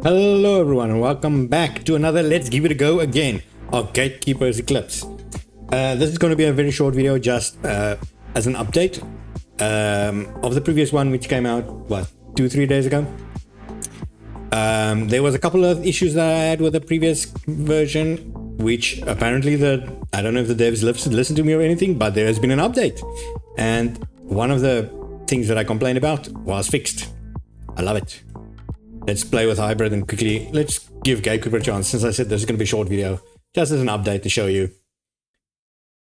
Hello everyone and welcome back to another Let's Give It a Go again of Gatekeeper's Eclipse. This is going to be a very short video just as an update of the previous one, which came out, what, 2-3 days ago. There was a couple of issues that I had with the previous version, which apparently I don't know if the devs listened to me or anything, but there has been an update. And one of the things that I complained about was fixed. I love it. Let's play with hybrid and quickly let's give Gatekeeper a chance. Since I said this is going to be a short video, just as an update to show you.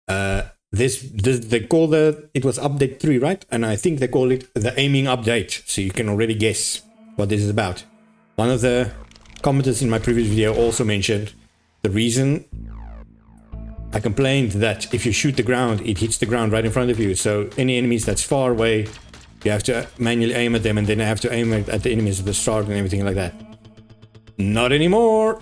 They call it was update 3, right? And I think they call it the aiming update, so you can already guess what this is about. One of the commenters in my previous video also mentioned the reason I complained that if you shoot the ground, it hits the ground right in front of you. So any enemies that's far away, you have to manually aim at them, and then I have to aim at the enemies at the start and everything like that. Not anymore.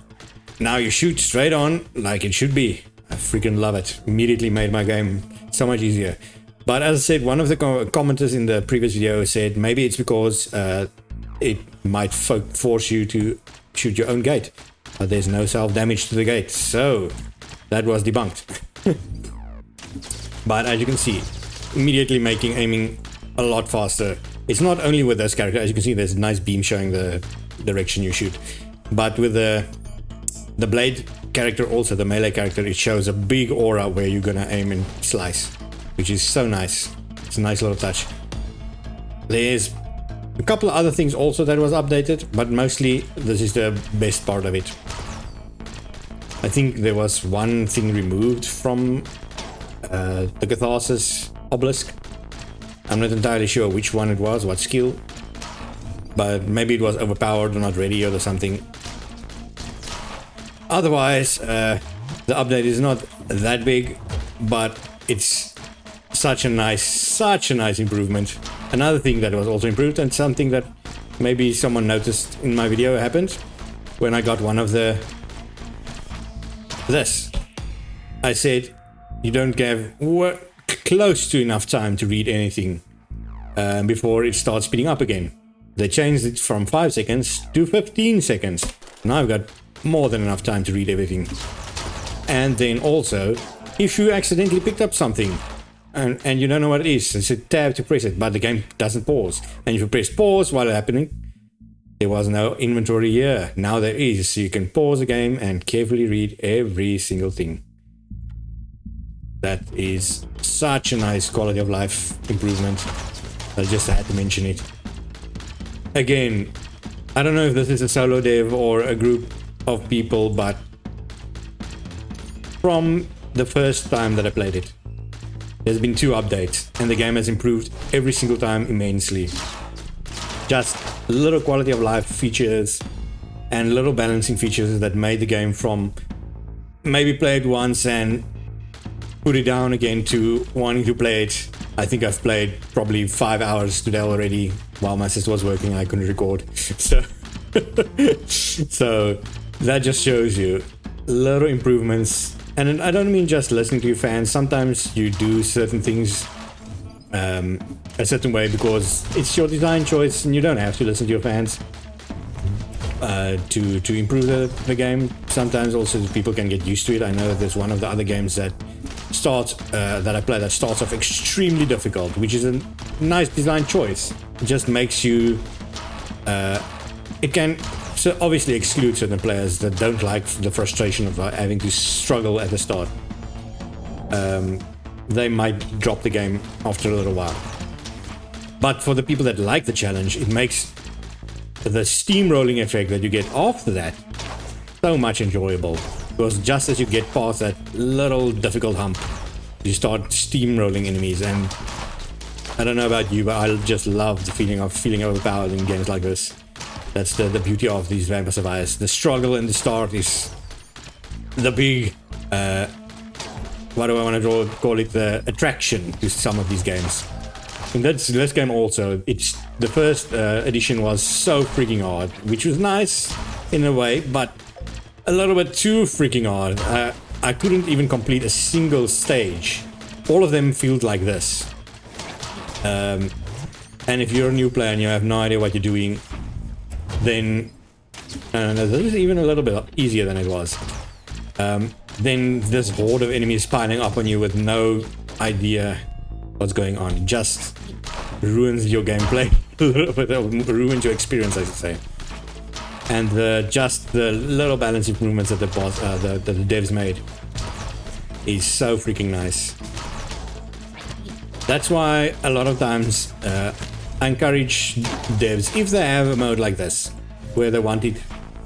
Now you shoot straight on like it should be. I freaking love it. Immediately made my game so much easier. But as I said, one of the commenters in the previous video said maybe it's because it might force you to shoot your own gate. But there's no self-damage to the gate. So that was debunked. But as you can see, immediately making aiming a lot faster. It's not only with this character, as you can see there's a nice beam showing the direction you shoot, but with the blade character, also the melee character, it shows a big aura where you're gonna aim and slice, which is so nice. It's a nice little touch. There's a couple of other things also that was updated, but mostly this is the best part of it. I think there was one thing removed from the Catharsis obelisk. I'm not entirely sure which one it was, what skill, but maybe it was overpowered or not ready or something. Otherwise, the update is not that big, but it's such a nice improvement. Another thing that was also improved, and something that maybe someone noticed in my video, happened when I got one of this. I said you don't give close to enough time to read anything before it starts speeding up again. They changed it from 5 seconds to 15 seconds. Now I've got more than enough time to read everything. And then also, if you accidentally picked up something and you don't know what it is, it's a tab to press it, but the game doesn't pause. And if you press pause while happening, there was no inventory here. Now there is, so you can pause the game and carefully read every single thing. That is such a nice quality of life improvement. I just had to mention it. Again, I don't know if this is a solo dev or a group of people, but from the first time that I played it, there's been 2 updates and the game has improved every single time immensely. Just little quality of life features and little balancing features that made the game from maybe play it once and put it down again to wanting to play it. I think I've played probably 5 hours today already while my sister was working. I couldn't record. So that just shows you little improvements. And I don't mean just listening to your fans. Sometimes you do certain things a certain way because it's your design choice and you don't have to listen to your fans to improve the game. Sometimes also people can get used to it. I know there's one of the other games that I play that starts off extremely difficult, which is a nice design choice. It just makes you it can so obviously exclude certain players that don't like the frustration of having to struggle at the start. They might drop the game after a little while, but for the people that like the challenge, it makes the steamrolling effect that you get after that so much enjoyable. Because just as you get past that little difficult hump, you start steamrolling enemies, and I don't know about you, but I just love the feeling of feeling overpowered in games like this. That's the beauty of these Vampire Survivors. The struggle in the start is the big, what do I want to call it, the attraction to some of these games. In this game also, it's the first edition was so freaking hard, which was nice in a way, but a little bit too freaking hard. I couldn't even complete a single stage. All of them felt like this. And if you're a new player and you have no idea what you're doing, then No, this is even a little bit easier than it was. Then this horde of enemies piling up on you with no idea what's going on. Just ruins your gameplay. A little bit, ruins your experience, I should say. And just the little balance improvements that the devs made is so freaking nice. That's why a lot of times I encourage devs, if they have a mode like this, where they want it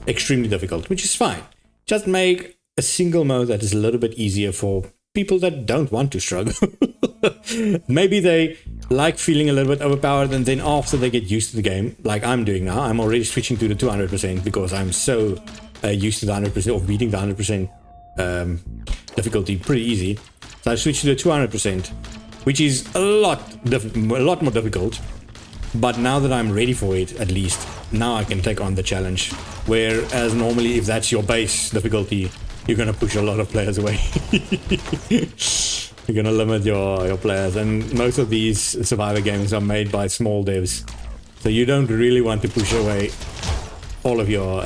extremely difficult, which is fine, just make a single mode that is a little bit easier for people that don't want to struggle. Maybe they like feeling a little bit overpowered, and then after they get used to the game, like I'm doing now, I'm already switching to the 200% because I'm so used to the 100% or beating the 100% difficulty pretty easy. So I switched to the 200%, which is a lot more difficult. But now that I'm ready for it, at least, now I can take on the challenge. Whereas normally, if that's your base difficulty, you're gonna push a lot of players away. You're gonna limit your players, and most of these survivor games are made by small devs, so you don't really want to push away all of your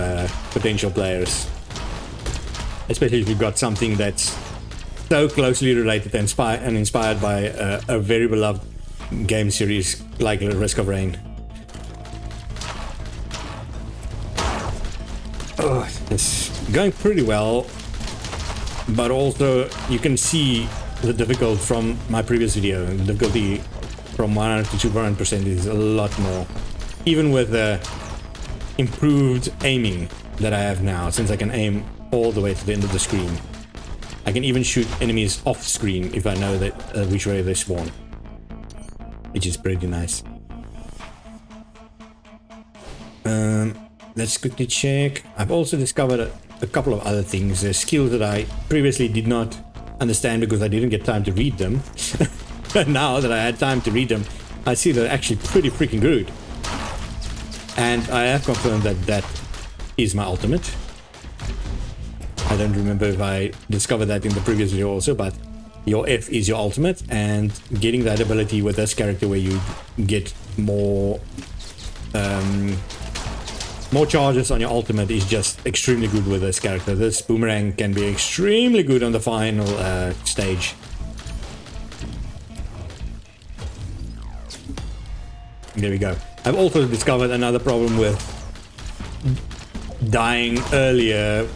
potential players, especially if you've got something that's so closely related and inspired by a very beloved game series like Risk of Rain. Oh, it's going pretty well, but also you can see the difficulty from my previous video. The difficulty from 100 to 200% is a lot more, even with the improved aiming that I have now, since I can aim all the way to the end of the screen. I can even shoot enemies off screen if I know that which way they spawn, which is pretty nice. Let's quickly check. I've also discovered a couple of other things, skills that I previously did not understand because I didn't get time to read them. Now that I had time to read them, I see they're actually pretty freaking good. And I have confirmed that that is my ultimate. I don't remember if I discovered that in the previous video also, but your F is your ultimate, and getting that ability with this character where you get more charges on your ultimate is just extremely good with this character. This boomerang can be extremely good on the final stage. There we go. I've also discovered another problem with dying earlier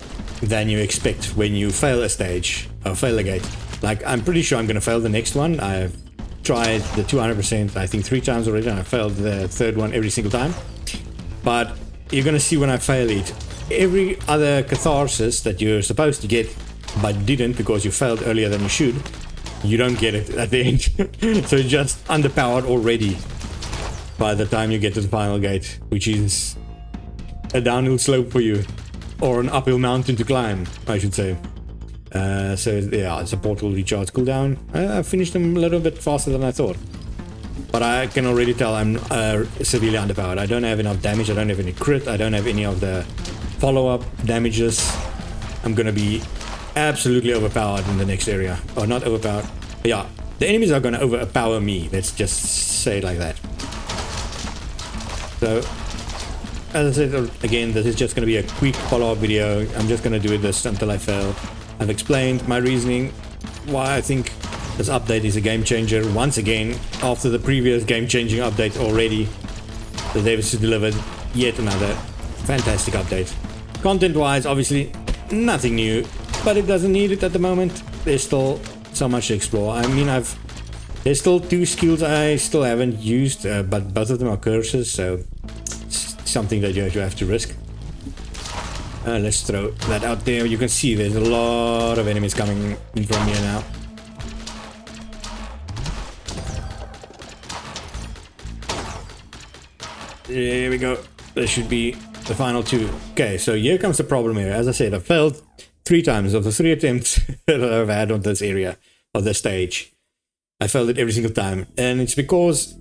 than you expect when you fail a stage or fail a gate. Like, I'm pretty sure I'm going to fail the next one. I've tried the 200% I think 3 times already, and I failed the third one every single time. But you're going to see when I fail it, every other catharsis that you're supposed to get but didn't because you failed earlier than you should, you don't get it at the end. So you're just underpowered already by the time you get to the final gate, which is a downhill slope for you, or an uphill mountain to climb, I should say. So yeah, it's a portal recharge cooldown. I finished them a little bit faster than I thought, but I can already tell I'm severely underpowered. I don't have enough damage, I don't have any crit, I don't have any of the follow-up damages. I'm gonna be absolutely overpowered in the next area. Or not overpowered, yeah, the enemies are gonna overpower me, let's just say it like that. So as I said again, this is just going to be a quick follow-up video. I'm just going to do this until I fail. I've explained my reasoning why I think this update is a game changer. Once again, after the previous game-changing update already, the devs delivered yet another fantastic update. Content-wise, obviously, nothing new, but it doesn't need it at the moment. There's still so much to explore. I mean, there's still 2 skills I still haven't used, but both of them are curses, so something that you have to risk. Let's throw that out there. You can see there's a lot of enemies coming in from here now. There we go. There should be the final 2. Okay, so here comes the problem here. As I said, I failed 3 times of the 3 attempts that I've had on this area of the stage. I failed it every single time, and it's because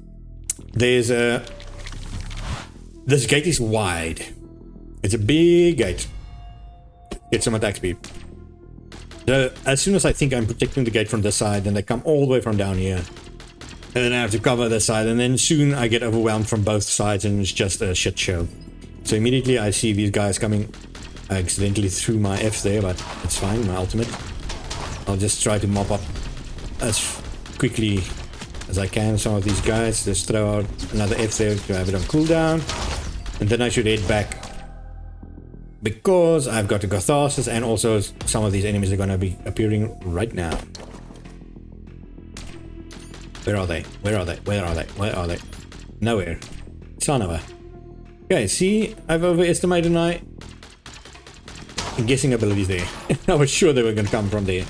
there's this gate is wide. It's a big gate. Get some attack speed. So as soon as I think I'm protecting the gate from this side, then they come all the way from down here, and then I have to cover this side, and then soon I get overwhelmed from both sides, and it's just a shit show. So immediately I see these guys coming. I accidentally threw my F there, but it's fine, my ultimate. I'll just try to mop up as quickly as I can some of these guys. Just throw out another F there to have it on cooldown. And then I should head back, because I've got a Catharsis, and also some of these enemies are going to be appearing right now. Where are they? Where are they? Where are they? Where are they? Nowhere. Son of a... Okay, see? I've overestimated my guessing abilities there. I was sure they were going to come from there.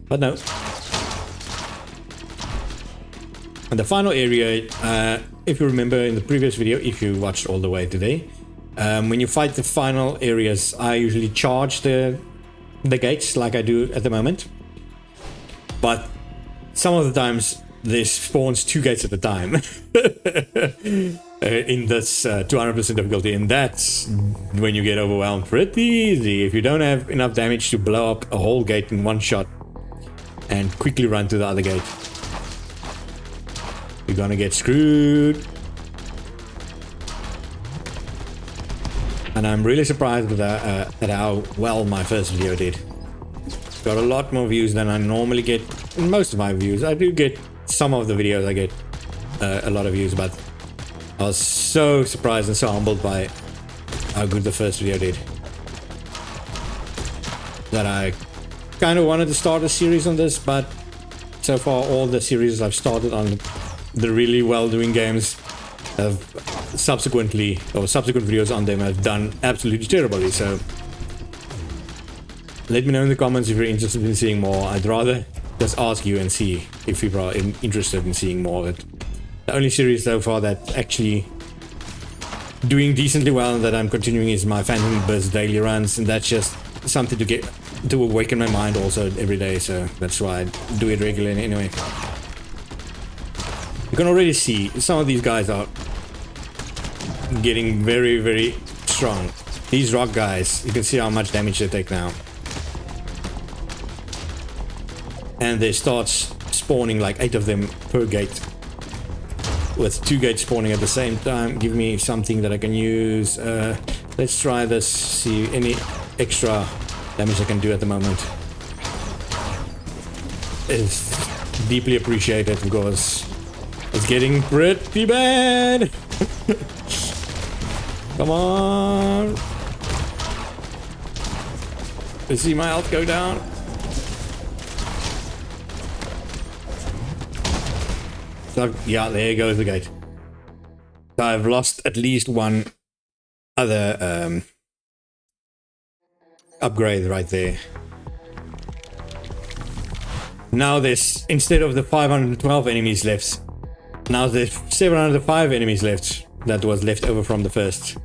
But no. And the final area, if you remember in the previous video, if you watched all the way today, when you fight the final areas, I usually charge the gates like I do at the moment. But some of the times, there spawns 2 gates at a time in this 200% difficulty, and that's when you get overwhelmed pretty easy. If you don't have enough damage to blow up a whole gate in one shot and quickly run to the other gate, you're gonna get screwed. And I'm really surprised with at how well my first video did. Got a lot more views than I normally get in most of my views. I do get some of the videos, I get a lot of views, but I was so surprised and so humbled by how good the first video did that I kind of wanted to start a series on this. But so far all the series I've started on the really well doing games have subsequent videos on them have done absolutely terribly. So let me know in the comments if you're interested in seeing more. I'd rather just ask you and see if people are interested in seeing more of it. The only series so far that's actually doing decently well that I'm continuing is my Phantom Burst daily runs, and that's just something to awaken my mind also every day, so that's why I do it regularly anyway. You can already see some of these guys are getting very, very strong. These rock guys, you can see how much damage they take now. And they start spawning like 8 of them per gate, with 2 gates spawning at the same time. Give me something that I can use. Let's try this, see any extra damage I can do at the moment. It's deeply appreciated because it's getting pretty bad. Come on. Let's see my health go down. So, yeah, there goes the gate. So I've lost at least one other upgrade right there. Now there's, instead of the 512 enemies left, now there's 705 enemies left that was left over from the first,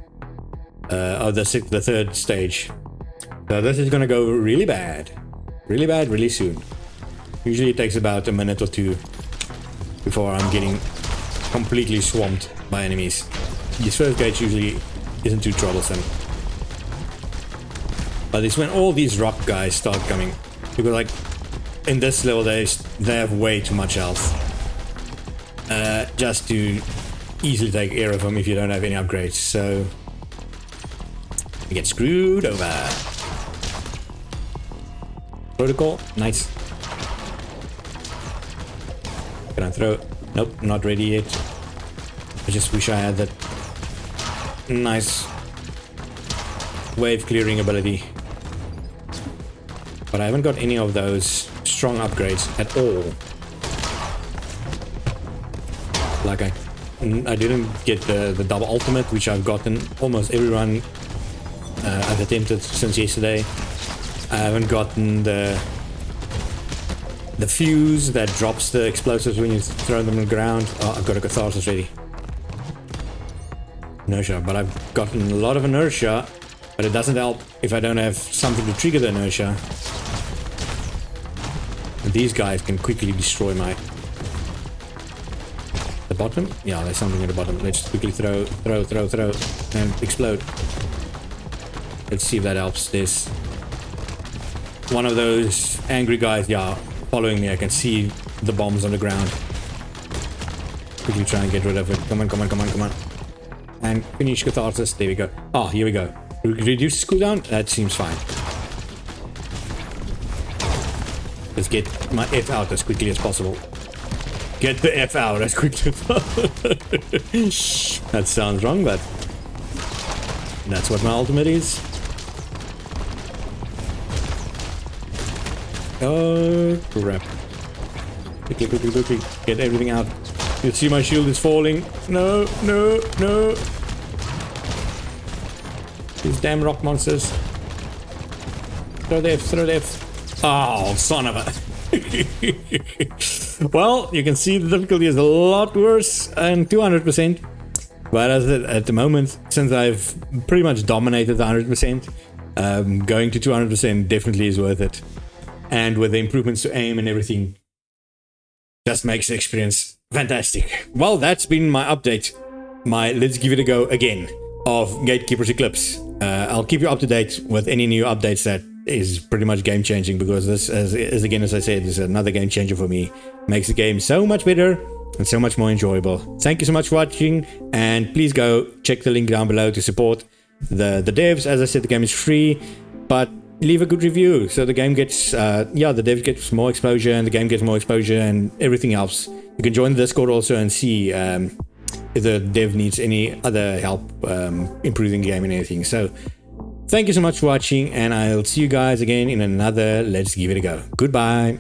the third stage. So this is gonna go really bad, really soon. Usually it takes about a minute or 2 before I'm getting completely swamped by enemies. This first gate usually isn't too troublesome. But it's when all these rock guys start coming. Because like, in this level they have way too much health. Just to easily take care of them if you don't have any upgrades. So, you get screwed over. Protocol, nice. Can I throw? Nope, not ready yet. I just wish I had that nice wave clearing ability. But I haven't got any of those strong upgrades at all. Like I didn't get the double ultimate, which I've gotten almost every run I've attempted since yesterday. I haven't gotten the fuse that drops the explosives when you throw them on the ground. Oh, I've got a Catharsis ready. Inertia, but I've gotten a lot of inertia, but it doesn't help if I don't have something to trigger the inertia. These guys can quickly destroy my... The bottom? Yeah, there's something at the bottom. Let's quickly throw, and explode. Let's see if that helps. There's one of those angry guys, yeah, following me. I can see the bombs on the ground. Quickly try and get rid of it. Come on. and finish Catharsis. There we go. Oh, here we go. Reduce cooldown. That seems fine. Let's get my F out as quickly as possible. Get the F out as quickly as possible. That sounds wrong, but that's what my ultimate is. Oh, crap. Quickly, quickly, quickly. Get everything out. You see my shield is falling. No, no, no. These damn rock monsters. Throw the F, throw the F. Oh, son of a... Well, you can see the difficulty is a lot worse than 200%. But at the moment, since I've pretty much dominated the 100%, going to 200% definitely is worth it. And with the improvements to aim and everything, just makes the experience fantastic. Well, that's been my update. My let's give it a go again of Gatekeeper's Eclipse. I'll keep you up to date with any new updates that is pretty much game changing, because this is again, as I said, is another game changer for me. Makes the game so much better and so much more enjoyable. Thank you so much for watching, and please go check the link down below to support the devs. As I said, the game is free, but leave a good review so the game gets the dev gets more exposure and the game gets more exposure and everything else. You can join the Discord also and see if the dev needs any other help improving the game and anything. So thank you so much for watching, and I'll see you guys again in another Let's Give It a Go. Goodbye.